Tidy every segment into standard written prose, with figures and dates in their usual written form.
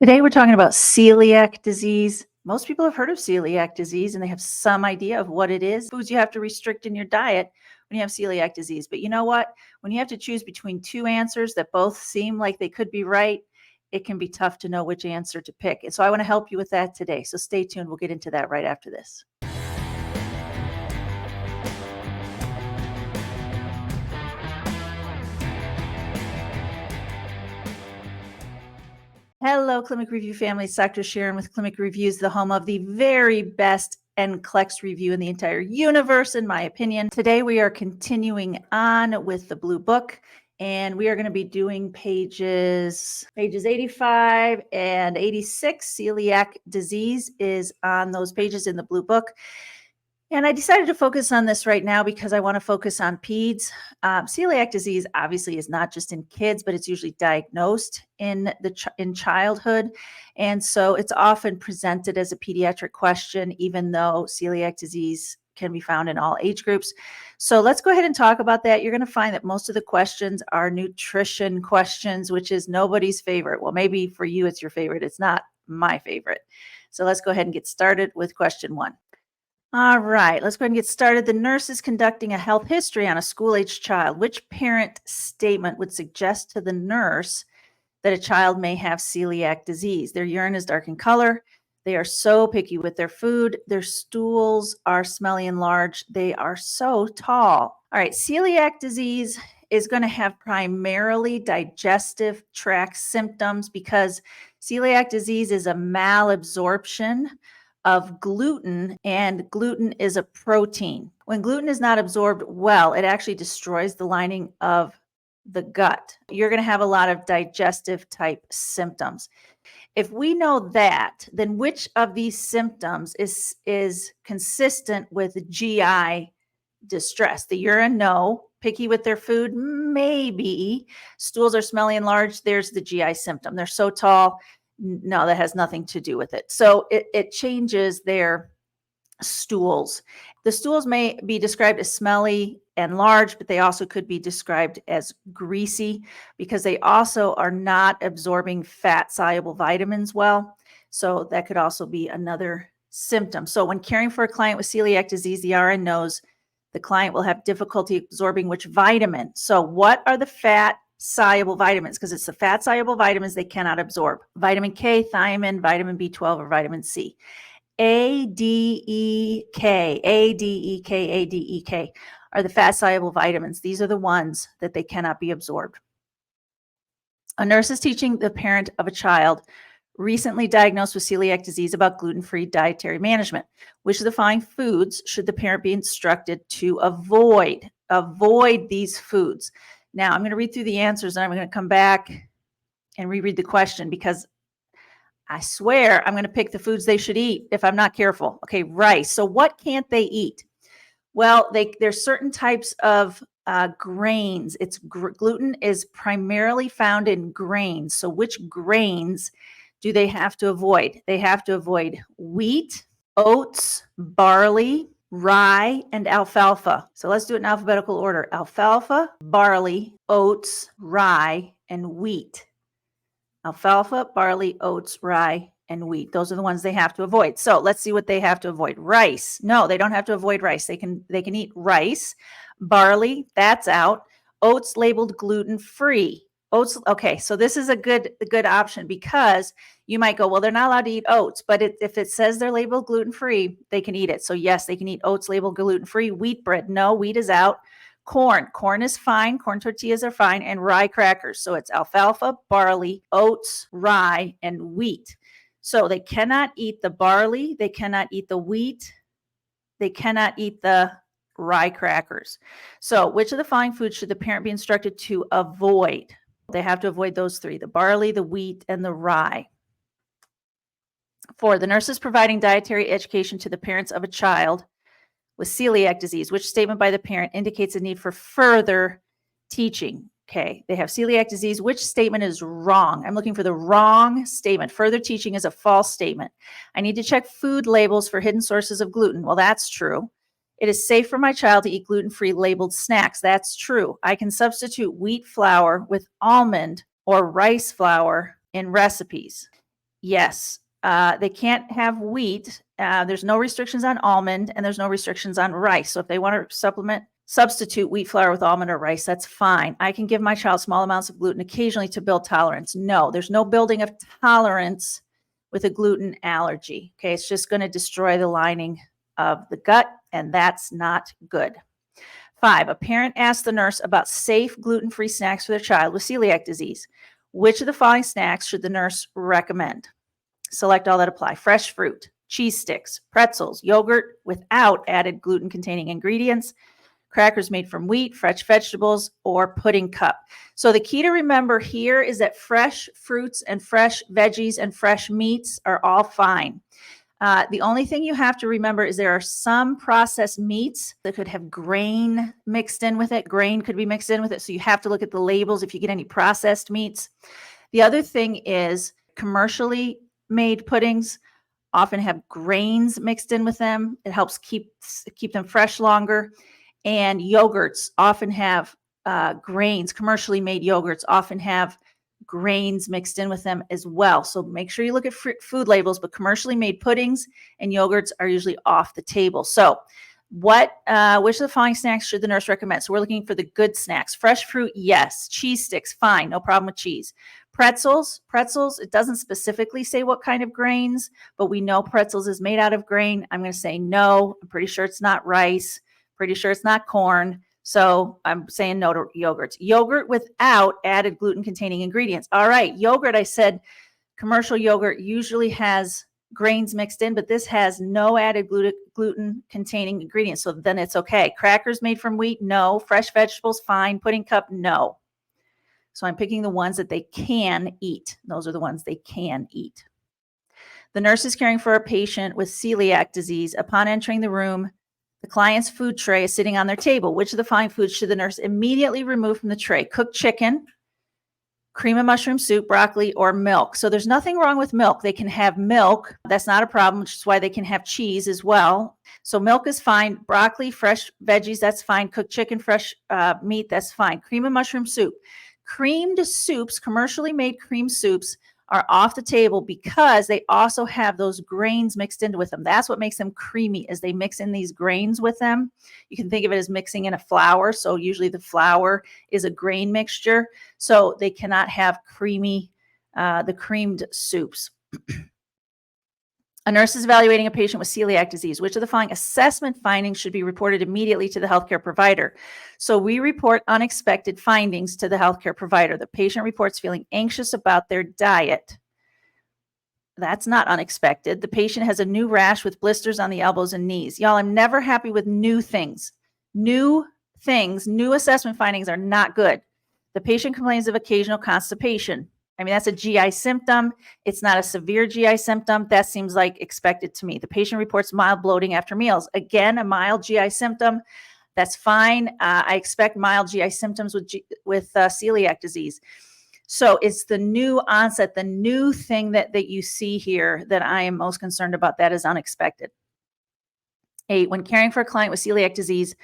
Today we're talking about celiac disease. Most people have heard of celiac disease and they have some idea of what it is. Foods you have to restrict in your diet when you have celiac disease. But you know what? When you have to choose between two answers that both seem like they could be right, it can be tough to know which answer to pick. And so I want to help you with that today. So stay tuned. We'll get into that right after this. Hello, Clinic Review family. It's Dr. Sharon with Clinic Reviews, the home of the very best NCLEX review in the entire universe, in my opinion. Today, we are continuing on with the Blue Book, and we are going to be doing pages 85 and 86. Celiac disease is on those pages in the Blue Book. And I decided to focus on this right now because I want to focus on peds. Celiac disease obviously is not just in kids, but it's usually diagnosed in childhood, and so it's often presented as a pediatric question, even though celiac disease can be found in all age groups. So let's go ahead and talk about that. You're going to find that most of the questions are nutrition questions, which is nobody's favorite. Well, maybe for you it's your favorite. It's not my favorite. So let's go ahead and get started with question 1. All right, let's go ahead and get started. The nurse is conducting a health history on a school-aged child. Which parent statement would suggest to the nurse that a child may have celiac disease? Their urine is dark in color. They are so picky with their food. Their stools are smelly and large. They are so tall. All right, celiac disease is going to have primarily digestive tract symptoms because celiac disease is a malabsorption of gluten, and gluten is a protein. When gluten is not absorbed well, it actually destroys the lining of the gut. You're going to have a lot of digestive type symptoms. If we know that, then which of these symptoms is consistent with GI distress? The urine, no. Picky with their food, maybe. Stools are smelly and large. There's the GI symptom. They're so tall. No, that has nothing to do with it. So it changes their stools. The stools may be described as smelly and large, but they also could be described as greasy because they also are not absorbing fat-soluble vitamins well. So that could also be another symptom. So when caring for a client with celiac disease, the RN knows the client will have difficulty absorbing which vitamin. So what are the fat-soluble vitamins? Because it's the fat-soluble vitamins they cannot absorb. Vitamin K, thiamine, vitamin B12, or vitamin C. A, D, E, K, A, D, E, K, A, D, E, K are the fat-soluble vitamins. These are the ones that they cannot be absorbed. A nurse is teaching the parent of a child recently diagnosed with celiac disease about gluten-free dietary management. Which of the following foods should the parent be instructed to avoid? Avoid these foods. Now, I'm going to read through the answers and I'm going to come back and reread the question because I swear I'm going to pick the foods they should eat if I'm not careful. Okay, rice. So what can't they eat? Well, there's certain types of grains. Gluten is primarily found in grains. So which grains do they have to avoid? They have to avoid wheat, oats, barley, rye, and alfalfa. So let's do it in alphabetical order. Alfalfa, barley, oats, rye, and wheat. Alfalfa, barley, oats, rye, and wheat. Those are the ones they have to avoid. So let's see what they have to avoid. Rice. No, they don't have to avoid rice. They can eat rice. Barley, that's out. Oats labeled gluten-free. Oats, okay, so this is a good option because you might go, well, they're not allowed to eat oats, but if it says they're labeled gluten-free, they can eat it. So yes, they can eat oats labeled gluten-free. Wheat bread, no, wheat is out. Corn is fine. Corn tortillas are fine. And rye crackers. So it's alfalfa, barley, oats, rye, and wheat. So they cannot eat the barley. They cannot eat the wheat. They cannot eat the rye crackers. So which of the following foods should the parent be instructed to avoid? They have to avoid those three: the barley, the wheat, and the rye. 4, the nurse is providing dietary education to the parents of a child with celiac disease. Which statement by the parent indicates a need for further teaching? Okay, they have celiac disease. Which statement is wrong? I'm looking for the wrong statement. Further teaching is a false statement. I need to check food labels for hidden sources of gluten. Well, that's true. It is safe for my child to eat gluten-free labeled snacks. That's true. I can substitute wheat flour with almond or rice flour in recipes. Yes. They can't have wheat. There's no restrictions on almond, and there's no restrictions on rice. So if they want to substitute wheat flour with almond or rice, that's fine. I can give my child small amounts of gluten occasionally to build tolerance. No, there's no building of tolerance with a gluten allergy. Okay, it's just going to destroy the lining of the gut, and that's not good. 5, a parent asked the nurse about safe gluten-free snacks for their child with celiac disease. Which of the following snacks should the nurse recommend? Select all that apply. Fresh fruit, cheese sticks, pretzels, yogurt without added gluten-containing ingredients, crackers made from wheat, fresh vegetables, or pudding cup. So the key to remember here is that fresh fruits and fresh veggies and fresh meats are all fine. The only thing you have to remember is there are some processed meats that could have grain mixed in with it. Grain could be mixed in with it. So you have to look at the labels if you get any processed meats. The other thing is commercially made puddings often have grains mixed in with them. It helps keep them fresh longer. And yogurts often have grains. Commercially made yogurts often have grains mixed in with them as well. So make sure you look at food labels, but commercially made puddings and yogurts are usually off the table. So which of the following snacks should the nurse recommend? So we're looking for the good snacks. Fresh fruit, yes. Cheese sticks, fine. No problem with cheese. Pretzels, it doesn't specifically say what kind of grains, but we know pretzels is made out of grain. I'm going to say no. I'm pretty sure it's not rice. Pretty sure it's not corn. So I'm saying no to yogurts. Yogurt without added gluten-containing ingredients. All right, yogurt, I said commercial yogurt usually has grains mixed in, but this has no added gluten-containing ingredients, so then it's okay. Crackers made from wheat, no. Fresh vegetables, fine. Pudding cup, no. So I'm picking the ones that they can eat. Those are the ones they can eat. The nurse is caring for a patient with celiac disease. Upon entering the room, the client's food tray is sitting on their table. Which of the following foods should the nurse immediately remove from the tray? Cooked chicken, cream of mushroom soup, broccoli, or milk. So there's nothing wrong with milk. They can have milk. That's not a problem, which is why they can have cheese as well. So milk is fine. Broccoli, fresh veggies, that's fine. Cooked chicken, fresh meat, that's fine. Cream of mushroom soup. Creamed soups, commercially made cream soups, are off the table because they also have those grains mixed in with them. That's what makes them creamy, is they mix in these grains with them. You can think of it as mixing in a flour. So usually the flour is a grain mixture. So they cannot have the creamed soups. A nurse is evaluating a patient with celiac disease. Which of the following assessment findings should be reported immediately to the healthcare provider? So we report unexpected findings to the healthcare provider. The patient reports feeling anxious about their diet. That's not unexpected. The patient has a new rash with blisters on the elbows and knees. Y'all, I'm never happy with new things. New assessment findings are not good. The patient complains of occasional constipation. I mean, that's a GI symptom. It's not a severe GI symptom. That seems like expected to me. The patient reports mild bloating after meals. Again, a mild GI symptom. That's fine. I expect mild GI symptoms with celiac disease. So it's the new onset, the new thing that you see here that I am most concerned about. That is unexpected. 8, when caring for a client with celiac disease,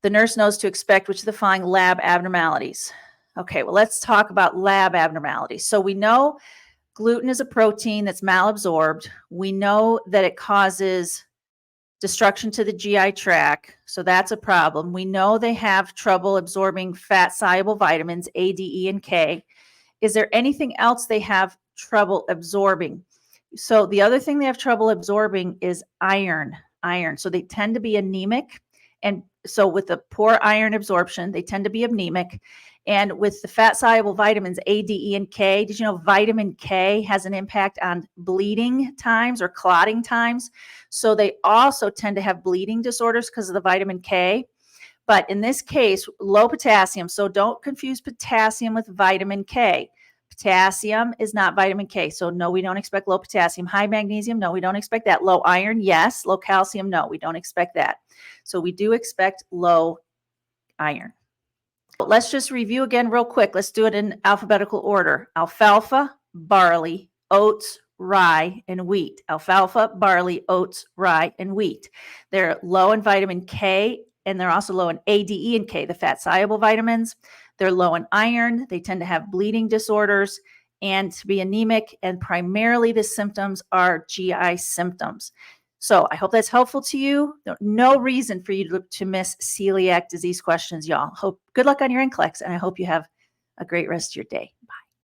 the nurse knows to expect which of the following lab abnormalities. Okay, well, let's talk about lab abnormalities. So we know gluten is a protein that's malabsorbed. We know that it causes destruction to the GI tract, so that's a problem. We know they have trouble absorbing fat-soluble vitamins, A, D, E, and K. Is there anything else they have trouble absorbing? So the other thing they have trouble absorbing is iron. So they tend to be anemic. And so with the poor iron absorption, they tend to be anemic. And with the fat-soluble vitamins A, D, E, and K, did you know vitamin K has an impact on bleeding times or clotting times? So they also tend to have bleeding disorders because of the vitamin K. But in this case, low potassium. So don't confuse potassium with vitamin K. Potassium is not vitamin K. So no, we don't expect low potassium. High magnesium, no, we don't expect that. Low iron, yes. Low calcium, no, we don't expect that. So we do expect low iron. Let's just review again real quick. Let's do it in alphabetical order. Alfalfa, barley, oats, rye, and wheat. Alfalfa, barley, oats, rye, and wheat. They're low in vitamin K, and they're also low in A, D, E, and K, the fat-soluble vitamins. They're low in iron. They tend to have bleeding disorders, and to be anemic, and primarily the symptoms are GI symptoms. So I hope that's helpful to you. No reason for you to miss celiac disease questions, y'all. Good luck on your NCLEX, and I hope you have a great rest of your day. Bye.